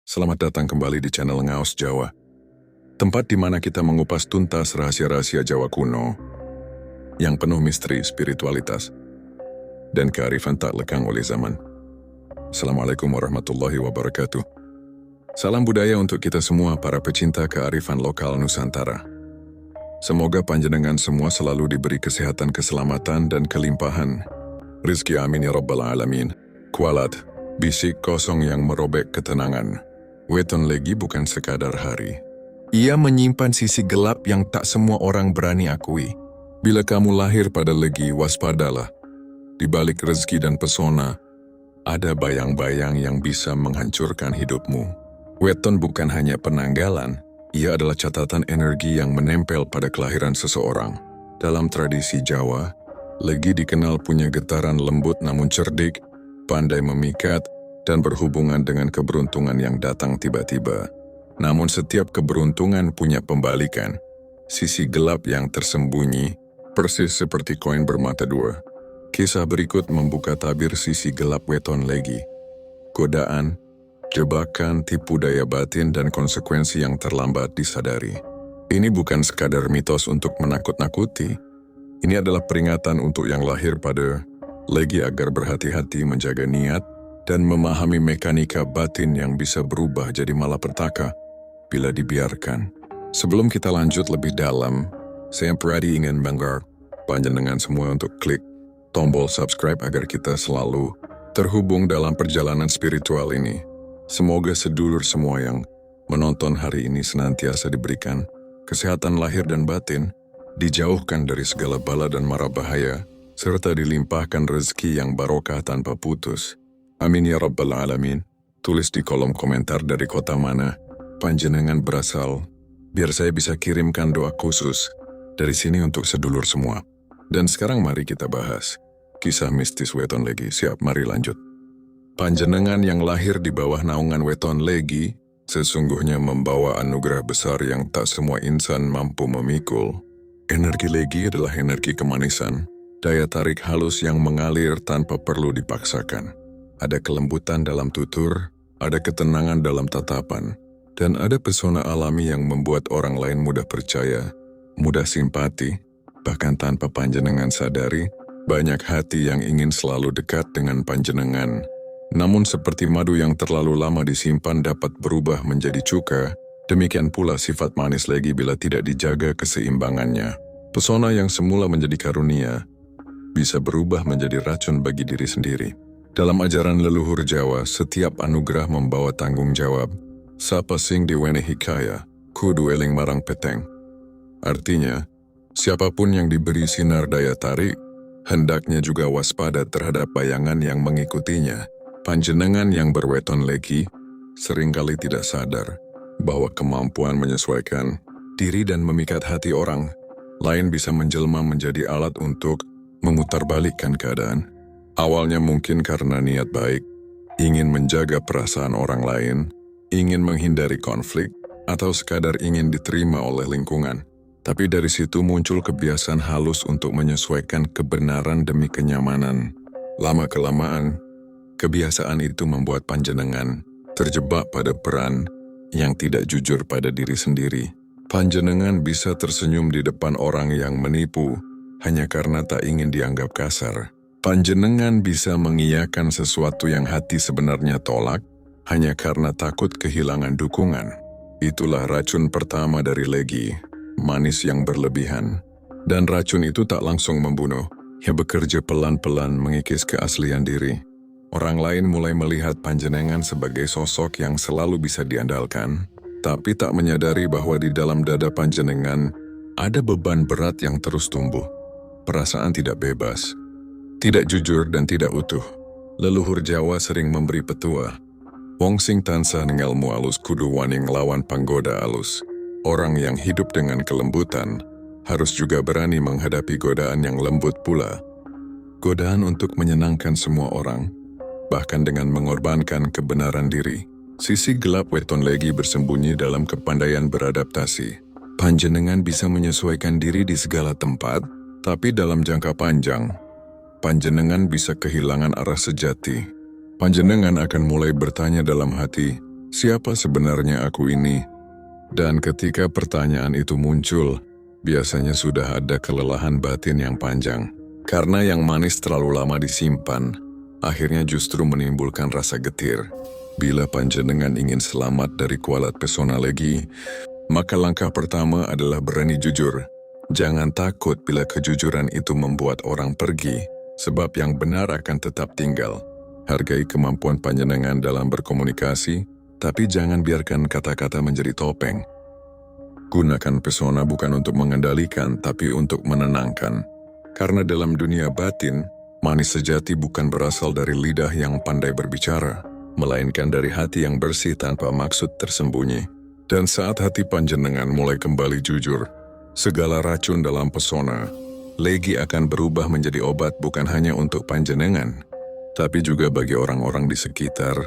Selamat datang kembali di channel Ngaos Jawa, tempat di mana kita mengupas tuntas rahasia-rahasia Jawa kuno yang penuh misteri, spiritualitas, dan kearifan tak lekang oleh zaman. Assalamualaikum warahmatullahi wabarakatuh. Salam budaya untuk kita semua para pecinta kearifan lokal Nusantara. Semoga panjenengan semua selalu diberi kesehatan, keselamatan, dan kelimpahan. Rizki amin ya rabbal alamin. Kualat, bisik kosong yang merobek ketenangan. Weton Legi bukan sekadar hari. Ia menyimpan sisi gelap yang tak semua orang berani akui. Bila kamu lahir pada Legi, waspadalah. Di balik rezeki dan pesona, ada bayang-bayang yang bisa menghancurkan hidupmu. Weton bukan hanya penanggalan, ia adalah catatan energi yang menempel pada kelahiran seseorang. Dalam tradisi Jawa, Legi dikenal punya getaran lembut namun cerdik, pandai memikat, dan berhubungan dengan keberuntungan yang datang tiba-tiba. Namun setiap keberuntungan punya pembalikan, sisi gelap yang tersembunyi, persis seperti koin bermata dua. Kisah berikut membuka tabir sisi gelap Weton Legi. Godaan, jebakan, tipu daya batin, dan konsekuensi yang terlambat disadari. Ini bukan sekadar mitos untuk menakut-nakuti. Ini adalah peringatan untuk yang lahir pada Legi agar berhati-hati menjaga niat dan memahami mekanika batin yang bisa berubah jadi malapetaka bila dibiarkan. Sebelum kita lanjut lebih dalam, saya pribadi ingin mengharap panjenengan semua untuk klik tombol subscribe agar kita selalu terhubung dalam perjalanan spiritual ini. Semoga sedulur semua yang menonton hari ini senantiasa diberikan kesehatan lahir dan batin, dijauhkan dari segala bala dan mara bahaya, serta dilimpahkan rezeki yang barokah tanpa putus. Amin ya rabbal alamin. Tulis di kolom komentar dari kota mana panjenengan berasal, biar saya bisa kirimkan doa khusus dari sini untuk sedulur semua. Dan sekarang mari kita bahas kisah mistis Weton Legi. Siap, mari lanjut. Panjenengan yang lahir di bawah naungan Weton Legi sesungguhnya membawa anugerah besar yang tak semua insan mampu memikul. Energi Legi adalah energi kemanisan, daya tarik halus yang mengalir tanpa perlu dipaksakan. Ada kelembutan dalam tutur, ada ketenangan dalam tatapan, dan ada pesona alami yang membuat orang lain mudah percaya, mudah simpati. Bahkan tanpa panjenengan sadari, banyak hati yang ingin selalu dekat dengan panjenengan. Namun seperti madu yang terlalu lama disimpan dapat berubah menjadi cuka, demikian pula sifat manis Legi bila tidak dijaga keseimbangannya. Pesona yang semula menjadi karunia, bisa berubah menjadi racun bagi diri sendiri. Dalam ajaran leluhur Jawa, setiap anugerah membawa tanggung jawab. Sapa sing diwenehi kaya, kudu eling marang peteng. Artinya, siapapun yang diberi sinar daya tarik, hendaknya juga waspada terhadap bayangan yang mengikutinya. Panjenengan yang berweton Legi seringkali tidak sadar bahwa kemampuan menyesuaikan diri dan memikat hati orang lain bisa menjelma menjadi alat untuk memutarbalikkan keadaan. Awalnya mungkin karena niat baik, ingin menjaga perasaan orang lain, ingin menghindari konflik, atau sekadar ingin diterima oleh lingkungan. Tapi dari situ muncul kebiasaan halus untuk menyesuaikan kebenaran demi kenyamanan. Lama-kelamaan, kebiasaan itu membuat panjenengan terjebak pada peran yang tidak jujur pada diri sendiri. Panjenengan bisa tersenyum di depan orang yang menipu hanya karena tak ingin dianggap kasar. Panjenengan bisa mengiyakan sesuatu yang hati sebenarnya tolak hanya karena takut kehilangan dukungan. Itulah racun pertama dari Legi, manis yang berlebihan. Dan racun itu tak langsung membunuh, ia bekerja pelan-pelan mengikis keaslian diri. Orang lain mulai melihat panjenengan sebagai sosok yang selalu bisa diandalkan, tapi tak menyadari bahwa di dalam dada panjenengan ada beban berat yang terus tumbuh. Perasaan tidak bebas, tidak jujur dan tidak utuh. Leluhur Jawa sering memberi petua. Wong sing tansah ngelmu alus kudu wani nglawan panggoda alus. Orang yang hidup dengan kelembutan harus juga berani menghadapi godaan yang lembut pula. Godaan untuk menyenangkan semua orang, bahkan dengan mengorbankan kebenaran diri. Sisi gelap Weton Legi bersembunyi dalam kepandaian beradaptasi. Panjenengan bisa menyesuaikan diri di segala tempat, tapi dalam jangka panjang, panjenengan bisa kehilangan arah sejati. Panjenengan akan mulai bertanya dalam hati, siapa sebenarnya aku ini? Dan ketika pertanyaan itu muncul, biasanya sudah ada kelelahan batin yang panjang. Karena yang manis terlalu lama disimpan, akhirnya justru menimbulkan rasa getir. Bila panjenengan ingin selamat dari kualat pesona legi, maka langkah pertama adalah berani jujur. Jangan takut bila kejujuran itu membuat orang pergi, sebab yang benar akan tetap tinggal. Hargai kemampuan panjenengan dalam berkomunikasi, tapi jangan biarkan kata-kata menjadi topeng. Gunakan pesona bukan untuk mengendalikan, tapi untuk menenangkan. Karena dalam dunia batin, manis sejati bukan berasal dari lidah yang pandai berbicara, melainkan dari hati yang bersih tanpa maksud tersembunyi. Dan saat hati panjenengan mulai kembali jujur, segala racun dalam pesona, legi akan berubah menjadi obat bukan hanya untuk panjenengan, tapi juga bagi orang-orang di sekitar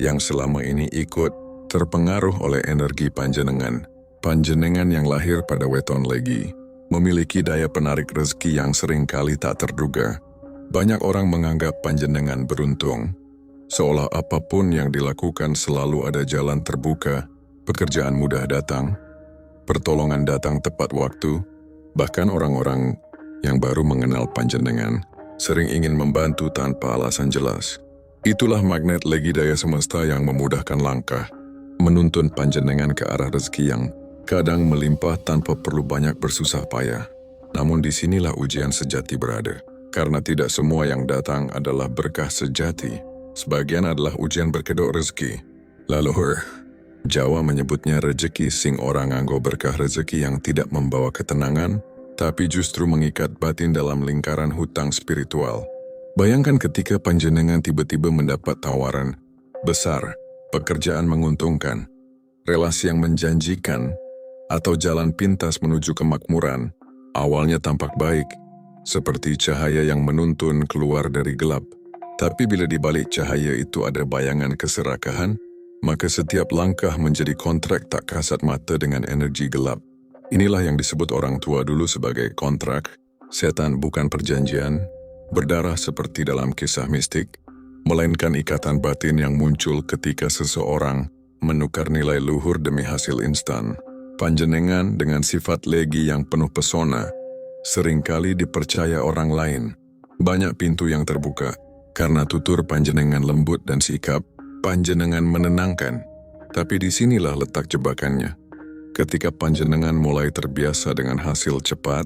yang selama ini ikut terpengaruh oleh energi panjenengan. Panjenengan yang lahir pada weton legi memiliki daya penarik rezeki yang sering kali tak terduga. Banyak orang menganggap panjenengan beruntung, seolah apapun yang dilakukan selalu ada jalan terbuka, pekerjaan mudah datang, pertolongan datang tepat waktu. Bahkan orang-orang yang baru mengenal panjenengan sering ingin membantu tanpa alasan jelas. Itulah magnet legi daya semesta yang memudahkan langkah, menuntun panjenengan ke arah rezeki yang kadang melimpah tanpa perlu banyak bersusah payah. Namun disinilah ujian sejati berada. Karena tidak semua yang datang adalah berkah sejati. Sebagian adalah ujian berkedok rezeki. Lalu Jawa menyebutnya rezeki sing orang nganggo berkah rezeki yang tidak membawa ketenangan, tapi justru mengikat batin dalam lingkaran hutang spiritual. Bayangkan ketika panjenengan tiba-tiba mendapat tawaran besar, pekerjaan menguntungkan, relasi yang menjanjikan, atau jalan pintas menuju kemakmuran. Awalnya tampak baik, seperti cahaya yang menuntun keluar dari gelap. Tapi bila di balik cahaya itu ada bayangan keserakahan, maka setiap langkah menjadi kontrak tak kasat mata dengan energi gelap. Inilah yang disebut orang tua dulu sebagai kontrak. Setan bukan perjanjian berdarah seperti dalam kisah mistik, melainkan ikatan batin yang muncul ketika seseorang menukar nilai luhur demi hasil instan. Panjenengan dengan sifat legi yang penuh pesona, seringkali dipercaya orang lain. Banyak pintu yang terbuka, karena tutur panjenengan lembut dan sikap, panjenengan menenangkan. Tapi disinilah letak jebakannya. Ketika panjenengan mulai terbiasa dengan hasil cepat,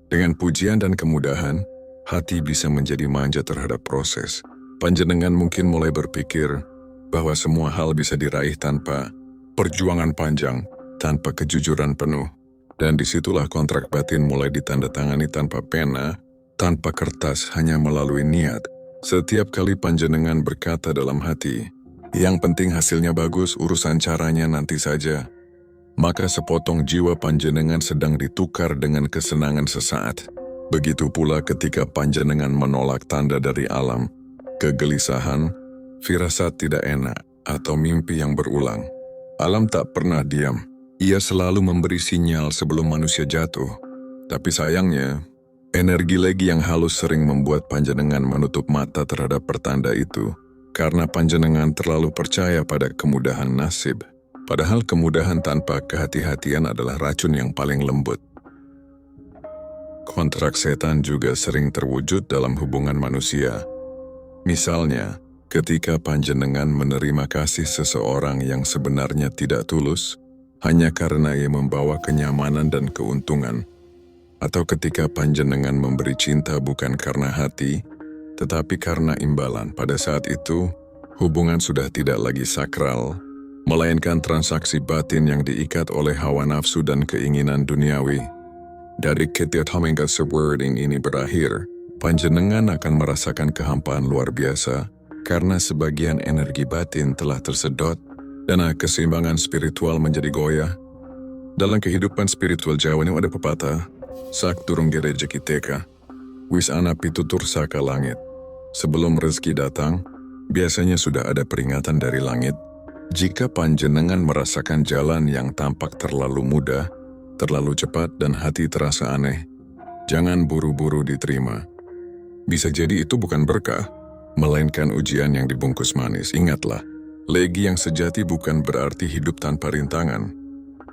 dengan pujian dan kemudahan, hati bisa menjadi manja terhadap proses. Panjenengan mungkin mulai berpikir bahwa semua hal bisa diraih tanpa perjuangan panjang, tanpa kejujuran penuh. Dan disitulah kontrak batin mulai ditandatangani tanpa pena, tanpa kertas, hanya melalui niat. Setiap kali panjenengan berkata dalam hati, yang penting hasilnya bagus, urusan caranya nanti saja, maka sepotong jiwa panjenengan sedang ditukar dengan kesenangan sesaat. Begitu pula ketika panjenengan menolak tanda dari alam, kegelisahan, firasat tidak enak, atau mimpi yang berulang. Alam tak pernah diam. Ia selalu memberi sinyal sebelum manusia jatuh. Tapi sayangnya, energi legi yang halus sering membuat panjenengan menutup mata terhadap pertanda itu, karena panjenengan terlalu percaya pada kemudahan nasib. Padahal kemudahan tanpa kehati-hatian adalah racun yang paling lembut. Kontrak setan juga sering terwujud dalam hubungan manusia. Misalnya, ketika panjenengan menerima kasih seseorang yang sebenarnya tidak tulus, hanya karena ia membawa kenyamanan dan keuntungan. Atau ketika panjenengan memberi cinta bukan karena hati, tetapi karena imbalan. Pada saat itu, hubungan sudah tidak lagi sakral, melainkan transaksi batin yang diikat oleh hawa nafsu dan keinginan duniawi. Dari ketika wording ini berakhir, panjenengan akan merasakan kehampaan luar biasa, karena sebagian energi batin telah tersedot, dan keseimbangan spiritual menjadi goyah. Dalam kehidupan spiritual Jawa ini ada pepatah, sak turung gerejeki teka, wis ana pitutur saka langit. Sebelum rezeki datang, biasanya sudah ada peringatan dari langit. Jika panjenengan merasakan jalan yang tampak terlalu mudah, terlalu cepat dan hati terasa aneh, jangan buru-buru diterima. Bisa jadi itu bukan berkah, melainkan ujian yang dibungkus manis. Ingatlah, legi yang sejati bukan berarti hidup tanpa rintangan.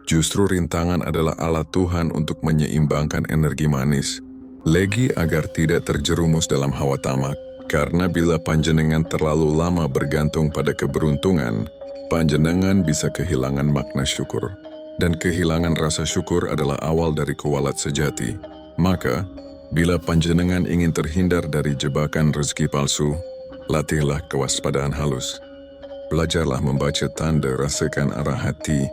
Justru rintangan adalah alat Tuhan untuk menyeimbangkan energi manis. Legi agar tidak terjerumus dalam hawa tamak, karena bila panjenengan terlalu lama bergantung pada keberuntungan, panjenengan bisa kehilangan makna syukur. Dan kehilangan rasa syukur adalah awal dari kualat sejati. Maka, bila panjenengan ingin terhindar dari jebakan rezeki palsu, latihlah kewaspadaan halus. Belajarlah membaca tanda, rasakan arah hati,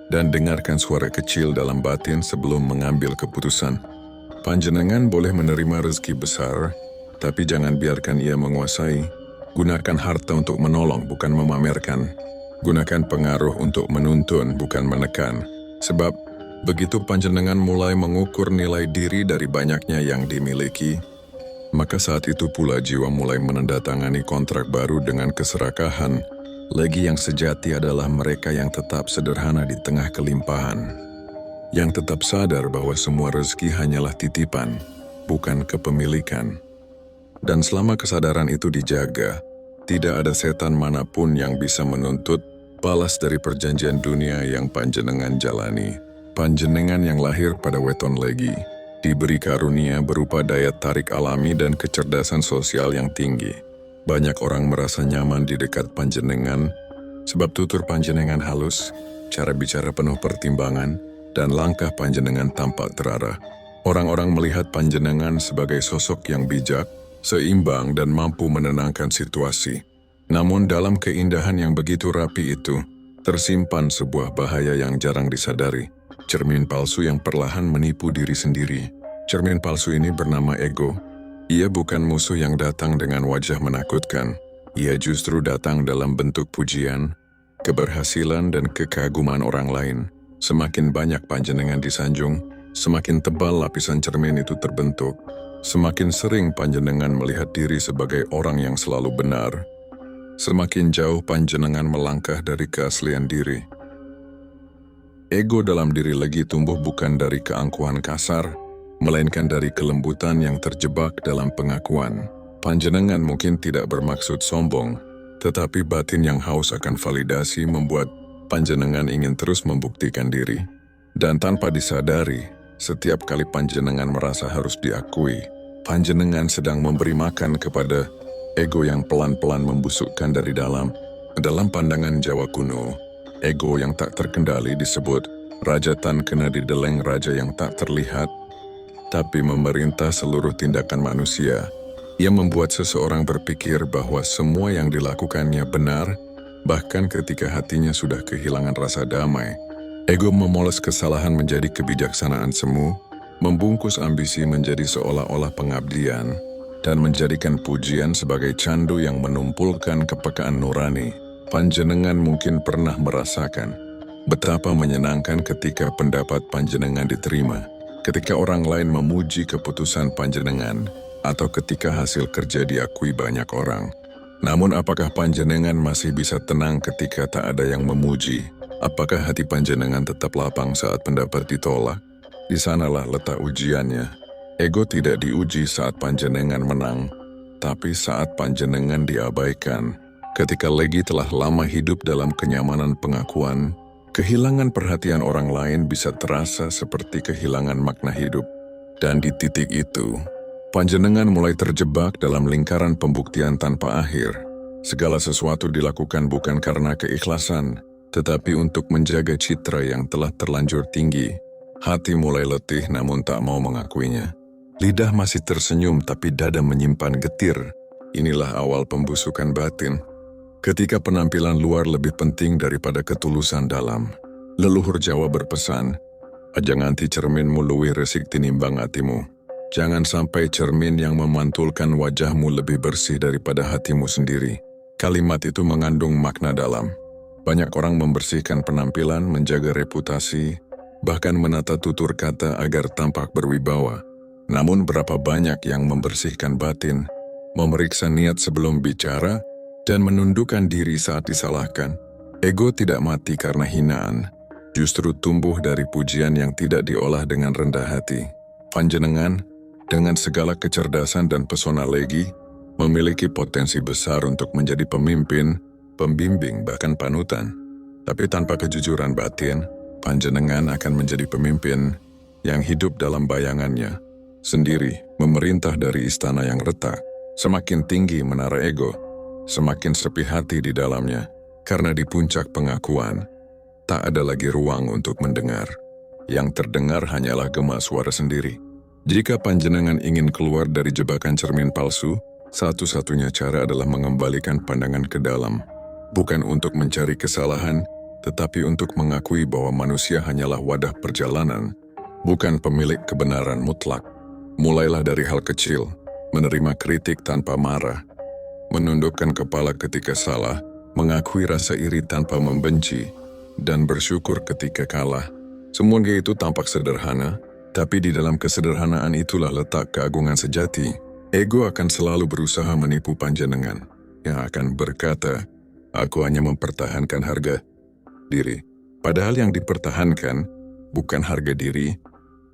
dan dengarkan suara kecil dalam batin sebelum mengambil keputusan. Panjenengan boleh menerima rezeki besar, tapi jangan biarkan ia menguasai. Gunakan harta untuk menolong, bukan memamerkan. Gunakan pengaruh untuk menuntun, bukan menekan. Sebab, begitu panjenengan mulai mengukur nilai diri dari banyaknya yang dimiliki, maka saat itu pula jiwa mulai menandatangani kontrak baru dengan keserakahan. Legi yang sejati adalah mereka yang tetap sederhana di tengah kelimpahan, yang tetap sadar bahwa semua rezeki hanyalah titipan, bukan kepemilikan. Dan selama kesadaran itu dijaga, tidak ada setan manapun yang bisa menuntut balas dari perjanjian dunia yang panjenengan jalani. Panjenengan yang lahir pada weton legi, diberi karunia berupa daya tarik alami dan kecerdasan sosial yang tinggi. Banyak orang merasa nyaman di dekat panjenengan, sebab tutur panjenengan halus, cara bicara penuh pertimbangan, dan langkah panjenengan tampak terarah. Orang-orang melihat panjenengan sebagai sosok yang bijak, seimbang, dan mampu menenangkan situasi. Namun dalam keindahan yang begitu rapi itu, tersimpan sebuah bahaya yang jarang disadari. Cermin palsu yang perlahan menipu diri sendiri. Cermin palsu ini bernama ego. Ia bukan musuh yang datang dengan wajah menakutkan. Ia justru datang dalam bentuk pujian, keberhasilan, dan kekaguman orang lain. Semakin banyak panjenengan disanjung, semakin tebal lapisan cermin itu terbentuk. Semakin sering panjenengan melihat diri sebagai orang yang selalu benar, semakin jauh panjenengan melangkah dari keaslian diri. Ego dalam diri lagi tumbuh bukan dari keangkuhan kasar, melainkan dari kelembutan yang terjebak dalam pengakuan. Panjenengan mungkin tidak bermaksud sombong, tetapi batin yang haus akan validasi membuat panjenengan ingin terus membuktikan diri. Dan tanpa disadari, setiap kali panjenengan merasa harus diakui, panjenengan sedang memberi makan kepada ego yang pelan-pelan membusukkan dari dalam. Dalam pandangan Jawa kuno, ego yang tak terkendali disebut Raja Tan Kena Dideleng, raja yang tak terlihat, tapi memerintah seluruh tindakan manusia. Ia membuat seseorang berpikir bahwa semua yang dilakukannya benar, bahkan ketika hatinya sudah kehilangan rasa damai. Ego memoles kesalahan menjadi kebijaksanaan semu, membungkus ambisi menjadi seolah-olah pengabdian, dan menjadikan pujian sebagai candu yang menumpulkan kepekaan nurani. Panjenengan mungkin pernah merasakan betapa menyenangkan ketika pendapat panjenengan diterima, ketika orang lain memuji keputusan panjenengan, atau ketika hasil kerja diakui banyak orang. Namun apakah panjenengan masih bisa tenang ketika tak ada yang memuji? Apakah hati panjenengan tetap lapang saat pendapat ditolak? Di sanalah letak ujiannya. Ego tidak diuji saat panjenengan menang, tapi saat panjenengan diabaikan. Ketika legi telah lama hidup dalam kenyamanan pengakuan, kehilangan perhatian orang lain bisa terasa seperti kehilangan makna hidup. Dan di titik itu, panjenengan mulai terjebak dalam lingkaran pembuktian tanpa akhir. Segala sesuatu dilakukan bukan karena keikhlasan, tetapi untuk menjaga citra yang telah terlanjur tinggi. Hati mulai letih namun tak mau mengakuinya. Lidah masih tersenyum tapi dada menyimpan getir. Inilah awal pembusukan batin. Ketika penampilan luar lebih penting daripada ketulusan dalam. Leluhur Jawa berpesan, aja nganti cerminmu luwih resik tinimbang hatimu. Jangan sampai cermin yang memantulkan wajahmu lebih bersih daripada hatimu sendiri. Kalimat itu mengandung makna dalam. Banyak orang membersihkan penampilan, menjaga reputasi, bahkan menata tutur kata agar tampak berwibawa. Namun berapa banyak yang membersihkan batin, memeriksa niat sebelum bicara, dan menundukkan diri saat disalahkan. Ego tidak mati karena hinaan, justru tumbuh dari pujian yang tidak diolah dengan rendah hati. Panjenengan dengan segala kecerdasan dan pesona Legi, memiliki potensi besar untuk menjadi pemimpin, pembimbing, bahkan panutan. Tapi tanpa kejujuran batin, panjenengan akan menjadi pemimpin yang hidup dalam bayangannya, sendiri memerintah dari istana yang retak. Semakin tinggi menara ego, semakin sepi hati di dalamnya, karena di puncak pengakuan, tak ada lagi ruang untuk mendengar. Yang terdengar hanyalah gema suara sendiri. Jika panjenengan ingin keluar dari jebakan cermin palsu, satu-satunya cara adalah mengembalikan pandangan ke dalam. Bukan untuk mencari kesalahan, tetapi untuk mengakui bahwa manusia hanyalah wadah perjalanan, bukan pemilik kebenaran mutlak. Mulailah dari hal kecil, menerima kritik tanpa marah, menundukkan kepala ketika salah, mengakui rasa iri tanpa membenci, dan bersyukur ketika kalah. Semuanya itu tampak sederhana, tapi di dalam kesederhanaan itulah letak keagungan sejati. Ego akan selalu berusaha menipu panjenengan, yang akan berkata, "Aku hanya mempertahankan harga diri." Padahal yang dipertahankan bukan harga diri,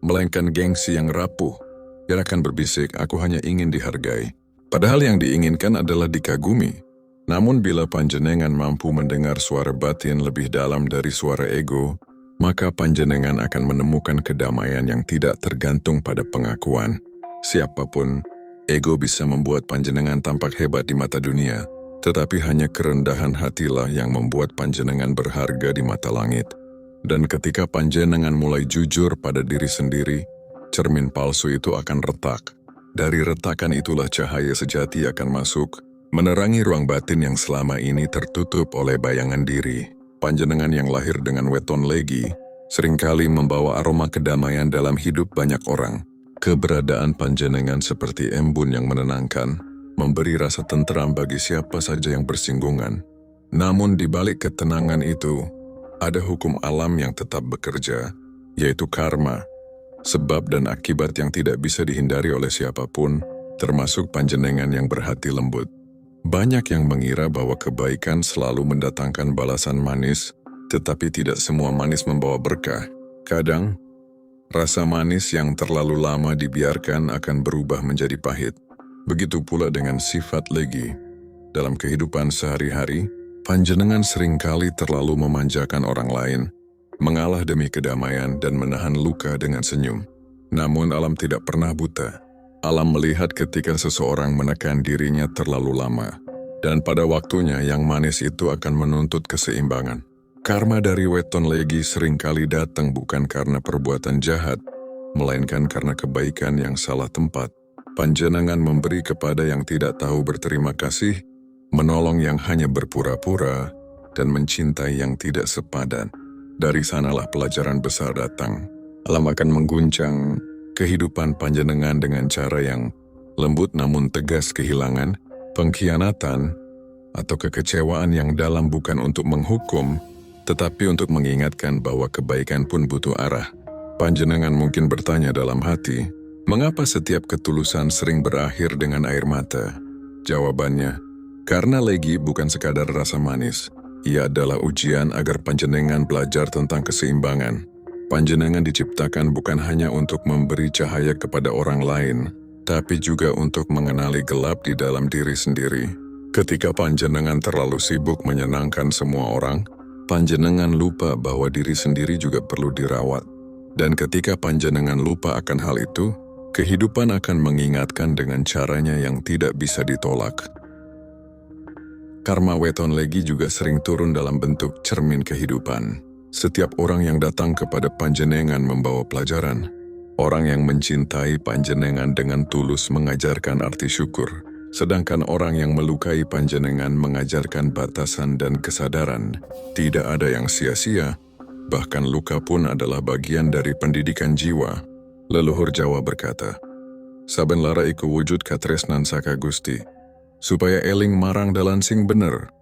melainkan gengsi yang rapuh, yang akan berbisik, "Aku hanya ingin dihargai." Padahal yang diinginkan adalah dikagumi. Namun bila panjenengan mampu mendengar suara batin lebih dalam dari suara ego, maka panjenengan akan menemukan kedamaian yang tidak tergantung pada pengakuan. Siapapun, ego bisa membuat panjenengan tampak hebat di mata dunia, tetapi hanya kerendahan hatilah yang membuat panjenengan berharga di mata langit. Dan ketika panjenengan mulai jujur pada diri sendiri, cermin palsu itu akan retak. Dari retakan itulah cahaya sejati akan masuk, menerangi ruang batin yang selama ini tertutup oleh bayangan diri. Panjenengan yang lahir dengan weton Legi seringkali membawa aroma kedamaian dalam hidup banyak orang. Keberadaan panjenengan seperti embun yang menenangkan, memberi rasa tenteram bagi siapa saja yang bersinggungan. Namun di balik ketenangan itu, ada hukum alam yang tetap bekerja, yaitu karma, sebab dan akibat yang tidak bisa dihindari oleh siapapun, termasuk panjenengan yang berhati lembut. Banyak yang mengira bahwa kebaikan selalu mendatangkan balasan manis, tetapi tidak semua manis membawa berkah. Kadang, rasa manis yang terlalu lama dibiarkan akan berubah menjadi pahit. Begitu pula dengan sifat Legi. Dalam kehidupan sehari-hari, panjenengan seringkali terlalu memanjakan orang lain, mengalah demi kedamaian dan menahan luka dengan senyum. Namun alam tidak pernah buta. Alam melihat ketika seseorang menekan dirinya terlalu lama, dan pada waktunya yang manis itu akan menuntut keseimbangan. Karma dari weton Legi seringkali datang bukan karena perbuatan jahat, melainkan karena kebaikan yang salah tempat. Panjenengan memberi kepada yang tidak tahu berterima kasih, menolong yang hanya berpura-pura, dan mencintai yang tidak sepadan. Dari sanalah pelajaran besar datang. Alam akan mengguncang kehidupan panjenengan dengan cara yang lembut namun tegas. Kehilangan, pengkhianatan, atau kekecewaan yang dalam bukan untuk menghukum, tetapi untuk mengingatkan bahwa kebaikan pun butuh arah. Panjenengan mungkin bertanya dalam hati, mengapa setiap ketulusan sering berakhir dengan air mata? Jawabannya, karena Legi bukan sekadar rasa manis. Ia adalah ujian agar panjenengan belajar tentang keseimbangan. Panjenengan diciptakan bukan hanya untuk memberi cahaya kepada orang lain, tapi juga untuk mengenali gelap di dalam diri sendiri. Ketika panjenengan terlalu sibuk menyenangkan semua orang, panjenengan lupa bahwa diri sendiri juga perlu dirawat. Dan ketika panjenengan lupa akan hal itu, kehidupan akan mengingatkan dengan caranya yang tidak bisa ditolak. Karma weton Legi juga sering turun dalam bentuk cermin kehidupan. Setiap orang yang datang kepada panjenengan membawa pelajaran. Orang yang mencintai panjenengan dengan tulus mengajarkan arti syukur, sedangkan orang yang melukai panjenengan mengajarkan batasan dan kesadaran. Tidak ada yang sia-sia, bahkan luka pun adalah bagian dari pendidikan jiwa. Leluhur Jawa berkata, "Saben lara iku wujud katresnan saka Gusti, supaya eling marang dalan sing bener."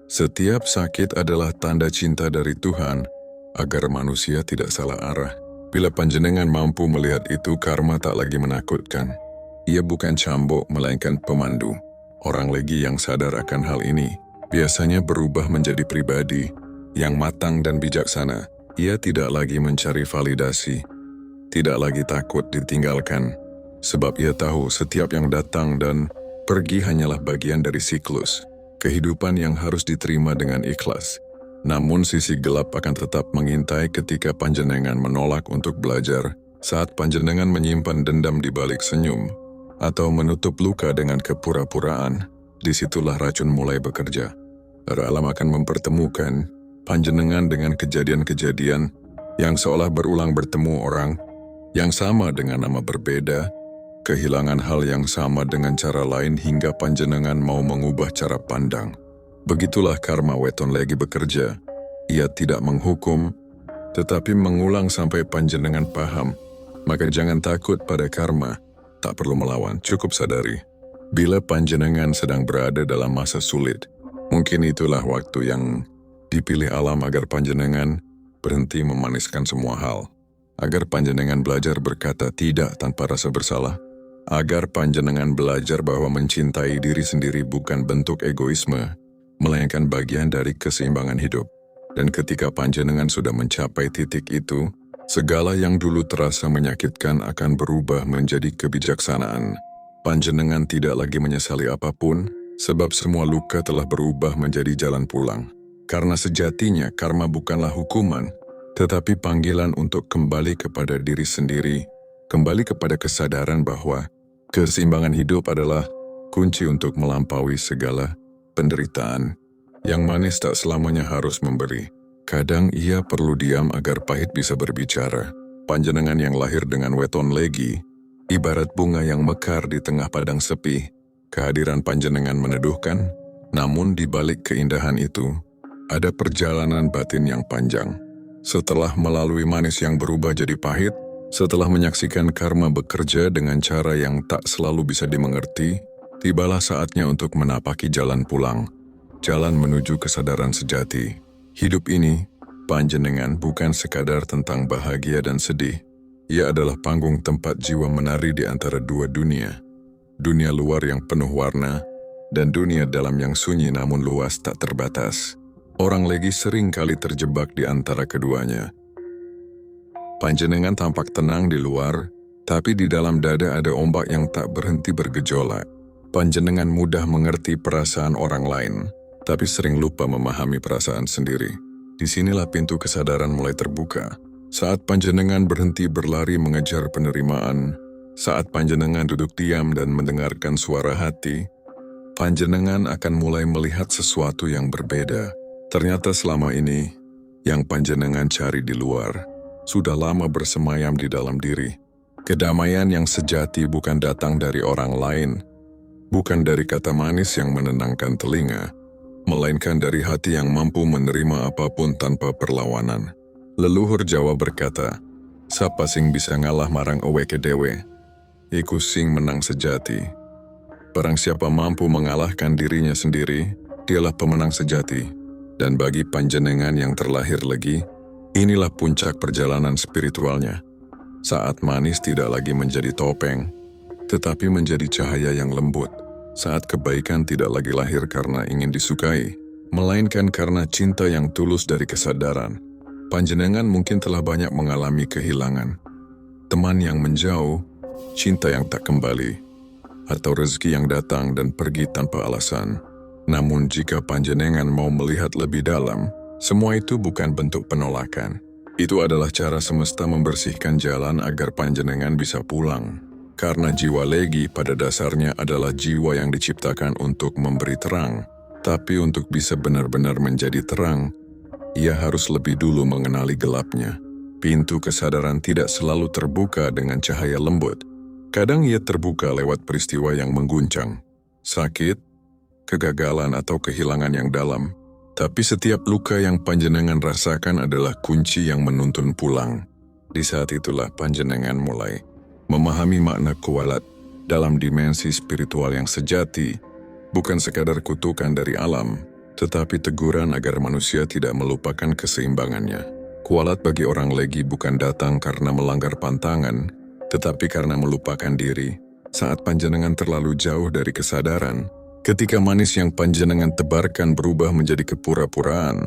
Setiap sakit adalah tanda cinta dari Tuhan, agar manusia tidak salah arah. Bila panjenengan mampu melihat itu, karma tak lagi menakutkan. Ia bukan cambuk, melainkan pemandu. Orang Legi yang sadar akan hal ini, biasanya berubah menjadi pribadi yang matang dan bijaksana. Ia tidak lagi mencari validasi, tidak lagi takut ditinggalkan. Sebab ia tahu setiap yang datang dan pergi hanyalah bagian dari siklus kehidupan yang harus diterima dengan ikhlas. Namun sisi gelap akan tetap mengintai ketika panjenengan menolak untuk belajar, saat panjenengan menyimpan dendam di balik senyum, atau menutup luka dengan kepura-puraan. Disitulah racun mulai bekerja. Alam akan mempertemukan panjenengan dengan kejadian-kejadian yang seolah berulang bertemu orang yang sama dengan nama berbeda, kehilangan hal yang sama dengan cara lain hingga panjenengan mau mengubah cara pandang. Begitulah karma weton lagi bekerja. Ia tidak menghukum, tetapi mengulang sampai panjenengan paham. Maka jangan takut pada karma, tak perlu melawan, cukup sadari. Bila panjenengan sedang berada dalam masa sulit, mungkin itulah waktu yang dipilih alam agar panjenengan berhenti memaniskan semua hal. Agar panjenengan belajar berkata tidak tanpa rasa bersalah. Agar panjenengan belajar bahwa mencintai diri sendiri bukan bentuk egoisme, melainkan bagian dari keseimbangan hidup. Dan ketika panjenengan sudah mencapai titik itu, segala yang dulu terasa menyakitkan akan berubah menjadi kebijaksanaan. Panjenengan tidak lagi menyesali apapun, sebab semua luka telah berubah menjadi jalan pulang. Karena sejatinya karma bukanlah hukuman, tetapi panggilan untuk kembali kepada diri sendiri, kembali kepada kesadaran bahwa keseimbangan hidup adalah kunci untuk melampaui segala penderitaan. Yang manis tak selamanya harus memberi. Kadang ia perlu diam agar pahit bisa berbicara. Panjenengan yang lahir dengan weton legi, ibarat bunga yang mekar di tengah padang sepi. Kehadiran panjenengan meneduhkan, namun di balik keindahan itu, ada perjalanan batin yang panjang. Setelah melalui manis yang berubah jadi pahit, setelah menyaksikan karma bekerja dengan cara yang tak selalu bisa dimengerti, tibalah saatnya untuk menapaki jalan pulang, jalan menuju kesadaran sejati. Hidup ini, panjenengan bukan sekadar tentang bahagia dan sedih. Ia adalah panggung tempat jiwa menari di antara dua dunia. Dunia luar yang penuh warna, dan dunia dalam yang sunyi namun luas tak terbatas. Orang lagi sering kali terjebak di antara keduanya. Panjenengan tampak tenang di luar, tapi di dalam dada ada ombak yang tak berhenti bergejolak. Panjenengan mudah mengerti perasaan orang lain, tapi sering lupa memahami perasaan sendiri. Disinilah pintu kesadaran mulai terbuka. Saat panjenengan berhenti berlari mengejar penerimaan, saat panjenengan duduk diam dan mendengarkan suara hati, panjenengan akan mulai melihat sesuatu yang berbeda. Ternyata selama ini, yang panjenengan cari di luar, sudah lama bersemayam di dalam diri. Kedamaian yang sejati bukan datang dari orang lain, bukan dari kata manis yang menenangkan telinga, melainkan dari hati yang mampu menerima apapun tanpa perlawanan. Leluhur Jawa berkata, "Sapa sing bisa ngalah marang eweke dewe, iku sing menang sejati." Barang siapa mampu mengalahkan dirinya sendiri, dialah pemenang sejati. Dan bagi panjenengan yang terlahir lagi, inilah puncak perjalanan spiritualnya. Saat manis tidak lagi menjadi topeng, tetapi menjadi cahaya yang lembut. Saat kebaikan tidak lagi lahir karena ingin disukai, melainkan karena cinta yang tulus dari kesadaran. Panjenengan mungkin telah banyak mengalami kehilangan. Teman yang menjauh, cinta yang tak kembali, atau rezeki yang datang dan pergi tanpa alasan. Namun jika panjenengan mau melihat lebih dalam, semua itu bukan bentuk penolakan. Itu adalah cara semesta membersihkan jalan agar panjenengan bisa pulang. Karena jiwa legi pada dasarnya adalah jiwa yang diciptakan untuk memberi terang. Tapi untuk bisa benar-benar menjadi terang, ia harus lebih dulu mengenali gelapnya. Pintu kesadaran tidak selalu terbuka dengan cahaya lembut. Kadang ia terbuka lewat peristiwa yang mengguncang. Sakit, kegagalan atau kehilangan yang dalam. Tapi setiap luka yang panjenengan rasakan adalah kunci yang menuntun pulang. Di saat itulah panjenengan mulai memahami makna kualat dalam dimensi spiritual yang sejati, bukan sekadar kutukan dari alam, tetapi teguran agar manusia tidak melupakan keseimbangannya. Kualat bagi orang legi bukan datang karena melanggar pantangan, tetapi karena melupakan diri. Saat panjenengan terlalu jauh dari kesadaran, ketika manis yang panjenengan tebarkan berubah menjadi kepura-puraan,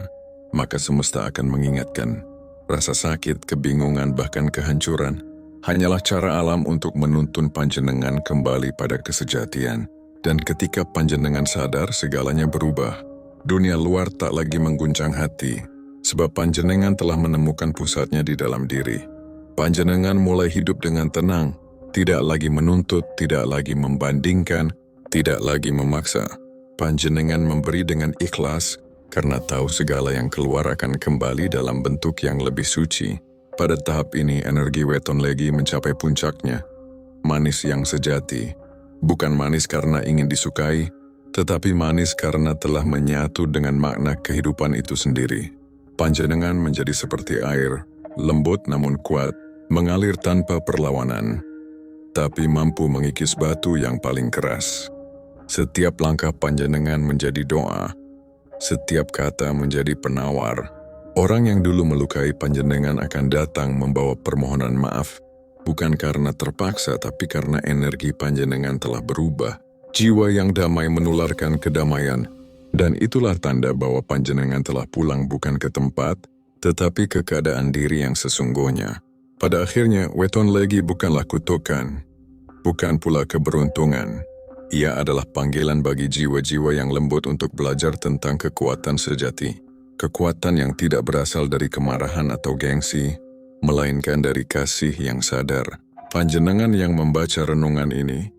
maka semesta akan mengingatkan. Rasa sakit, kebingungan, bahkan kehancuran hanyalah cara alam untuk menuntun panjenengan kembali pada kesejatian. Dan ketika panjenengan sadar, segalanya berubah. Dunia luar tak lagi mengguncang hati, sebab panjenengan telah menemukan pusatnya di dalam diri. Panjenengan mulai hidup dengan tenang, tidak lagi menuntut, tidak lagi membandingkan, tidak lagi memaksa. Panjenengan memberi dengan ikhlas, karena tahu segala yang keluar akan kembali dalam bentuk yang lebih suci. Pada tahap ini, energi weton legi mencapai puncaknya. Manis yang sejati. Bukan manis karena ingin disukai, tetapi manis karena telah menyatu dengan makna kehidupan itu sendiri. Panjenengan menjadi seperti air, lembut namun kuat, mengalir tanpa perlawanan, tapi mampu mengikis batu yang paling keras. Setiap langkah panjenengan menjadi doa, setiap kata menjadi penawar. Orang yang dulu melukai panjenengan akan datang membawa permohonan maaf, bukan karena terpaksa, tapi karena energi panjenengan telah berubah. Jiwa yang damai menularkan kedamaian, dan itulah tanda bahwa panjenengan telah pulang bukan ke tempat, tetapi ke keadaan diri yang sesungguhnya. Pada akhirnya, weton legi bukanlah kutukan, bukan pula keberuntungan. Ia adalah panggilan bagi jiwa-jiwa yang lembut untuk belajar tentang kekuatan sejati. Kekuatan yang tidak berasal dari kemarahan atau gengsi, melainkan dari kasih yang sadar. Panjenengan yang membaca renungan ini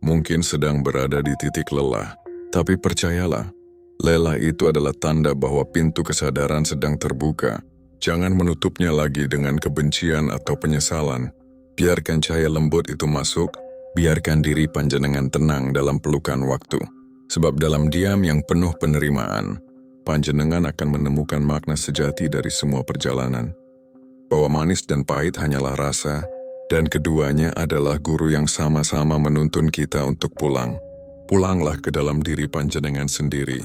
mungkin sedang berada di titik lelah, tapi percayalah, lelah itu adalah tanda bahwa pintu kesadaran sedang terbuka. Jangan menutupnya lagi dengan kebencian atau penyesalan. Biarkan cahaya lembut itu masuk, biarkan diri panjenengan tenang dalam pelukan waktu. Sebab dalam diam yang penuh penerimaan, panjenengan akan menemukan makna sejati dari semua perjalanan. Bahwa manis dan pahit hanyalah rasa, dan keduanya adalah guru yang sama-sama menuntun kita untuk pulang. Pulanglah ke dalam diri panjenengan sendiri,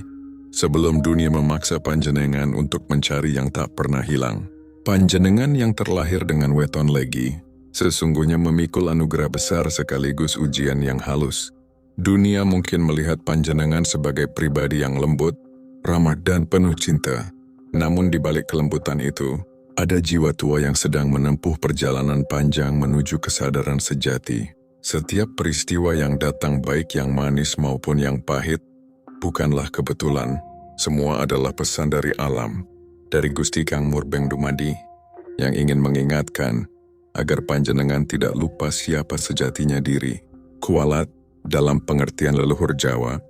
sebelum dunia memaksa panjenengan untuk mencari yang tak pernah hilang. Panjenengan yang terlahir dengan weton legi, sesungguhnya memikul anugerah besar sekaligus ujian yang halus. Dunia mungkin melihat panjenengan sebagai pribadi yang lembut, ramah dan penuh cinta. Namun di balik kelembutan itu, ada jiwa tua yang sedang menempuh perjalanan panjang menuju kesadaran sejati. Setiap peristiwa yang datang, baik yang manis maupun yang pahit, bukanlah kebetulan. Semua adalah pesan dari alam, dari Gusti Kang Murbeng Dumadi, yang ingin mengingatkan agar panjenengan tidak lupa siapa sejatinya diri. Kualat, dalam pengertian leluhur Jawa,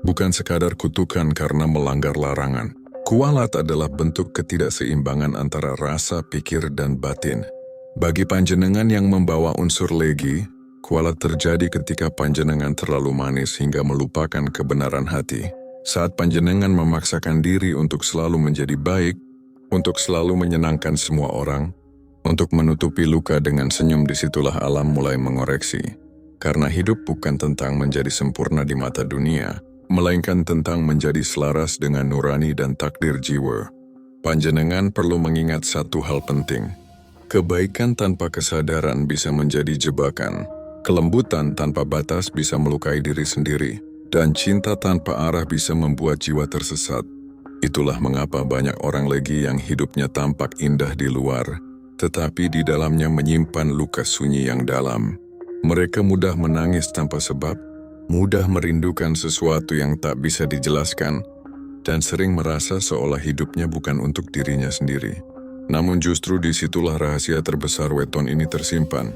bukan sekadar kutukan karena melanggar larangan. Kualat adalah bentuk ketidakseimbangan antara rasa, pikir, dan batin. Bagi panjenengan yang membawa unsur legi, kualat terjadi ketika panjenengan terlalu manis hingga melupakan kebenaran hati. Saat panjenengan memaksakan diri untuk selalu menjadi baik, untuk selalu menyenangkan semua orang, untuk menutupi luka dengan senyum, disitulah alam mulai mengoreksi. Karena hidup bukan tentang menjadi sempurna di mata dunia, melainkan tentang menjadi selaras dengan nurani dan takdir jiwa. Panjenengan perlu mengingat satu hal penting. Kebaikan tanpa kesadaran bisa menjadi jebakan. Kelembutan tanpa batas bisa melukai diri sendiri. Dan cinta tanpa arah bisa membuat jiwa tersesat. Itulah mengapa banyak orang legi yang hidupnya tampak indah di luar, tetapi di dalamnya menyimpan luka sunyi yang dalam. Mereka mudah menangis tanpa sebab, mudah merindukan sesuatu yang tak bisa dijelaskan, dan sering merasa seolah hidupnya bukan untuk dirinya sendiri. Namun justru disitulah rahasia terbesar weton ini tersimpan.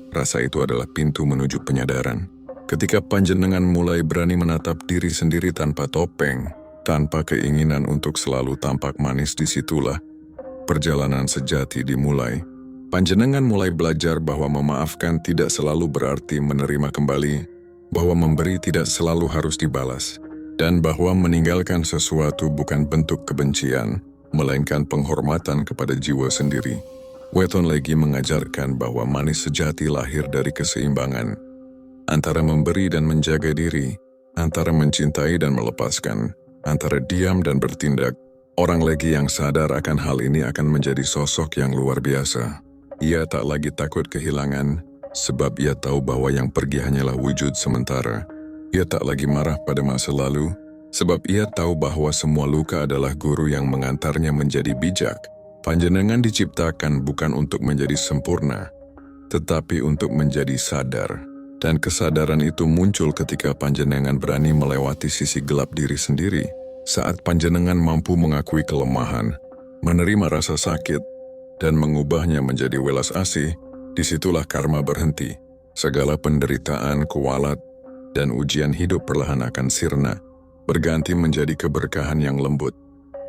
Rasa itu adalah pintu menuju penyadaran. Ketika panjenengan mulai berani menatap diri sendiri tanpa topeng, tanpa keinginan untuk selalu tampak manis, disitulah perjalanan sejati dimulai. Panjenengan mulai belajar bahwa memaafkan tidak selalu berarti menerima kembali, bahwa memberi tidak selalu harus dibalas, dan bahwa meninggalkan sesuatu bukan bentuk kebencian, melainkan penghormatan kepada jiwa sendiri. Weton legi mengajarkan bahwa manis sejati lahir dari keseimbangan, antara memberi dan menjaga diri, antara mencintai dan melepaskan, antara diam dan bertindak. Orang legi yang sadar akan hal ini akan menjadi sosok yang luar biasa. Ia tak lagi takut kehilangan, sebab ia tahu bahwa yang pergi hanyalah wujud sementara. Ia tak lagi marah pada masa lalu, sebab ia tahu bahwa semua luka adalah guru yang mengantarnya menjadi bijak. Panjenengan diciptakan bukan untuk menjadi sempurna, tetapi untuk menjadi sadar. Dan kesadaran itu muncul ketika panjenengan berani melewati sisi gelap diri sendiri. Saat panjenengan mampu mengakui kelemahan, menerima rasa sakit, dan mengubahnya menjadi welas asih, disitulah karma berhenti. Segala penderitaan, kualat, dan ujian hidup perlahan akan sirna, berganti menjadi keberkahan yang lembut.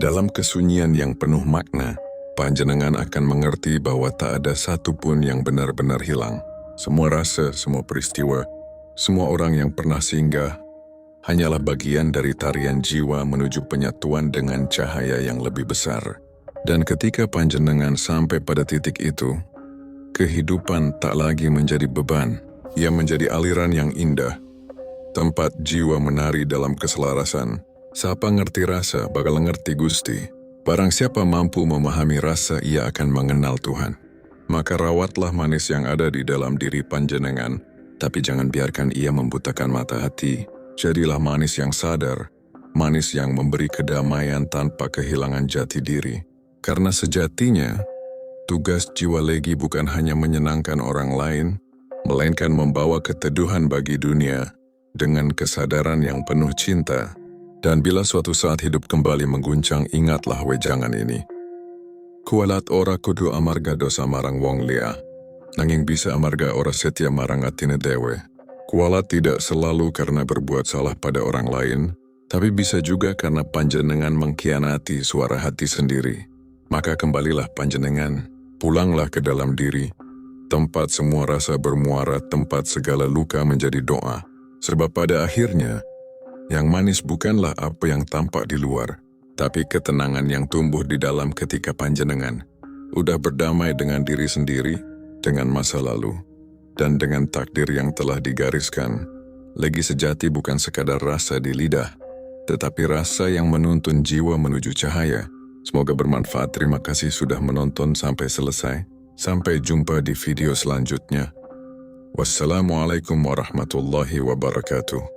Dalam kesunyian yang penuh makna, panjenengan akan mengerti bahwa tak ada satupun yang benar-benar hilang. Semua rasa, semua peristiwa, semua orang yang pernah singgah, hanyalah bagian dari tarian jiwa menuju penyatuan dengan cahaya yang lebih besar. Dan ketika panjenengan sampai pada titik itu, kehidupan tak lagi menjadi beban, ia menjadi aliran yang indah. Tempat jiwa menari dalam keselarasan. Siapa ngerti rasa, bakal ngerti Gusti. Barang siapa mampu memahami rasa, ia akan mengenal Tuhan. Maka rawatlah manis yang ada di dalam diri panjenengan, tapi jangan biarkan ia membutakan mata hati. Jadilah manis yang sadar, manis yang memberi kedamaian tanpa kehilangan jati diri. Karena sejatinya, tugas jiwa legi bukan hanya menyenangkan orang lain, melainkan membawa keteduhan bagi dunia dengan kesadaran yang penuh cinta. Dan bila suatu saat hidup kembali mengguncang, ingatlah wejangan ini. Kualat ora kudu amarga dosa marang wong liya, nanging bisa amarga ora setia marang atine dewe. Kualat tidak selalu karena berbuat salah pada orang lain, tapi bisa juga karena panjenengan mengkhianati suara hati sendiri. Maka kembalilah panjenengan, pulanglah ke dalam diri, tempat semua rasa bermuara, tempat segala luka menjadi doa. Sebab pada akhirnya, yang manis bukanlah apa yang tampak di luar, tapi ketenangan yang tumbuh di dalam ketika panjenengan udah berdamai dengan diri sendiri, dengan masa lalu, dan dengan takdir yang telah digariskan. Legi sejati bukan sekadar rasa di lidah, tetapi rasa yang menuntun jiwa menuju cahaya. Semoga bermanfaat. Terima kasih sudah menonton sampai selesai. Sampai jumpa di video selanjutnya. Wassalamualaikum warahmatullahi wabarakatuh.